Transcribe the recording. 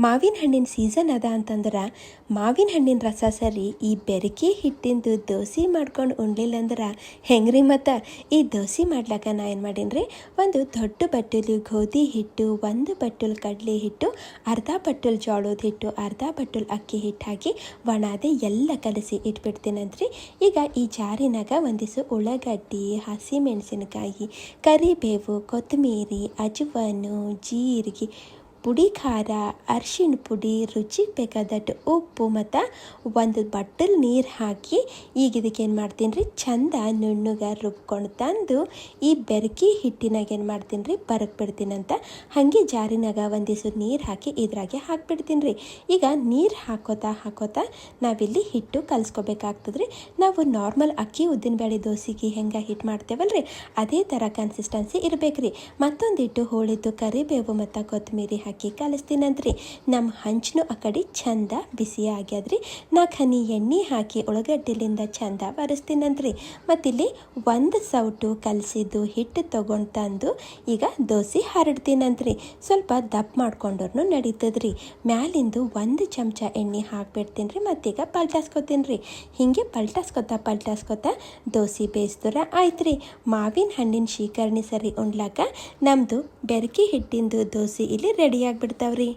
ಮಾವಿನ ಹಣ್ಣಿನ ಸೀಸನ್ ಅದ ಅಂತಂದ್ರೆ ಮಾವಿನ ಹಣ್ಣಿನ ರಸ ಸರಿ ಈ ಬೆರಕೆ ಹಿಟ್ಟಿಂದು ದೋಸೆ ಮಾಡ್ಕೊಂಡು ಉಣ್ಲಿಲ್ಲ ಅಂದ್ರೆ ಹೆಂಗ್ರಿ ಮತ್ತು ಈ ದೋಸೆ ಮಾಡ್ಲಾಕ ನಾ ಏನು ಮಾಡೀನಿ ಒಂದು ದೊಡ್ಡ ಬಟ್ಟಲು ಗೋಧಿ ಹಿಟ್ಟು, ಒಂದು ಬಟ್ಟಲು ಕಡಲೆ ಹಿಟ್ಟು, ಅರ್ಧ ಬಟ್ಟಲು ಜೋಳದ ಹಿಟ್ಟು, ಅರ್ಧ ಬಟ್ಟಲು ಅಕ್ಕಿ ಹಿಟ್ಟು ಹಾಕಿ ಒಣಾದೆ ಎಲ್ಲ ಕಲಸಿ ಇಟ್ಬಿಡ್ತೀನಂತ್ರಿ. ಈಗ ಈ ಜಾರಿನಾಗ ಒಂದಿಷ್ಟು ಉಳ್ಳಾಗಡ್ಡಿ, ಹಸಿಮೆಣಸಿನಕಾಯಿ, ಕರಿಬೇವು, ಕೊತ್ತಂಬರಿ, ಅಜವಾನು, ಜೀರಿಗೆ, ಪುಡಿ ಖಾರ, ಅರಿಶಿಣ ಪುಡಿ, ರುಚಿಗೆ ಬೇಕಾದಟ್ಟು ಉಪ್ಪು ಮತ್ತು ಒಂದು ಬಟ್ಟಲ್ ನೀರು ಹಾಕಿ ಈಗ ಇದಕ್ಕೆ ಏನು ಮಾಡ್ತೀನಿ ರೀ ಚಂದ ನುಣ್ಣಗೆ ರುಬ್ಕೊಂಡು ತಂದು ಈ ಬೆರಕೆ ಹಿಟ್ಟಿನಾಗ ಏನು ಮಾಡ್ತೀನಿ ರೀ ಬರಕ್ಬಿಡ್ತೀನಂತ. ಹಾಗೆ ಜಾರಿನಾಗ ಒಂದಿಷ್ಟು ನೀರು ಹಾಕಿ ಇದ್ರಾಗೆ ಹಾಕ್ಬಿಡ್ತೀನಿ ರೀ. ಈಗ ನೀರು ಹಾಕೋತಾ ನಾವಿಲ್ಲಿ ಹಿಟ್ಟು ಕಲಿಸ್ಕೋಬೇಕಾಗ್ತದೆ ರೀ. ನಾವು ನಾರ್ಮಲ್ ಅಕ್ಕಿ ಉದ್ದಿನಬೇಳೆ ದೋಸೆಗೆ ಹೆಂಗೆ ಹಿಟ್ಟು ಮಾಡ್ತೇವಲ್ಲ ರೀ ಅದೇ ಥರ ಕನ್ಸಿಸ್ಟೆನ್ಸಿ ಇರಬೇಕು ರೀ. ಮತ್ತೊಂದಿಟ್ಟು ಹೋಳಿದ್ದು ಕರಿಬೇವು ಮತ್ತು ಕೊತ್ತಂಬರಿ ಹಾಕಿ ಕಲಿಸ್ತೀನಂತ್ರಿ. ನಮ್ಮ ಹಂಚನು ಆ ಕಡೆ ಚಂದ ಬಿಸಿ ಆಗ್ಯದ್ರಿ. 4 ಹನಿ ಎಣ್ಣೆ ಹಾಕಿ ಉಳ್ಳಾಗಡ್ಡಿಲಿಂದ ಚಂದ ಬರೆಸ್ತೀನಂತ್ರಿ. ಮತ್ತಿಲ್ಲಿ ಒಂದು ಸೌಟು ಕಲಸಿದ್ದು ಹಿಟ್ಟು ತೊಗೊಂಡು ತಂದು ಈಗ ದೋಸೆ ಹರಡ್ತೀನಂತ್ರಿ. ಸ್ವಲ್ಪ ದಪ್ಪ ಮಾಡ್ಕೊಂಡ್ರು ನಡೀತದ್ರಿ. ಮ್ಯಾಲಿಂದು 1 ಚಮಚ ಎಣ್ಣೆ ಹಾಕ್ಬಿಡ್ತೀನಿ ರೀ. ಮತ್ತೀಗ ಪಲ್ಟಾಸ್ಕೊತೀನಿ ರೀ. ಹೀಗೆ ಪಲ್ಟಾಸ್ಕೊತಾ ದೋಸೆ ಬೇಯಿಸ್ದರ ಆಯ್ತು ರೀ. ಮಾವಿನ ಹಣ್ಣಿನ ಶೀಕರಣೆ ಸರಿ ಉಣ್ಲಾಕ ನಮ್ಮದು ಬೆರಕೆ ಹಿಟ್ಟಿಂದು ದೋಸೆ ಇಲ್ಲಿ ರೆಡಿ ಆಗಿಬಿಡ್ತಾವ್ರಿ.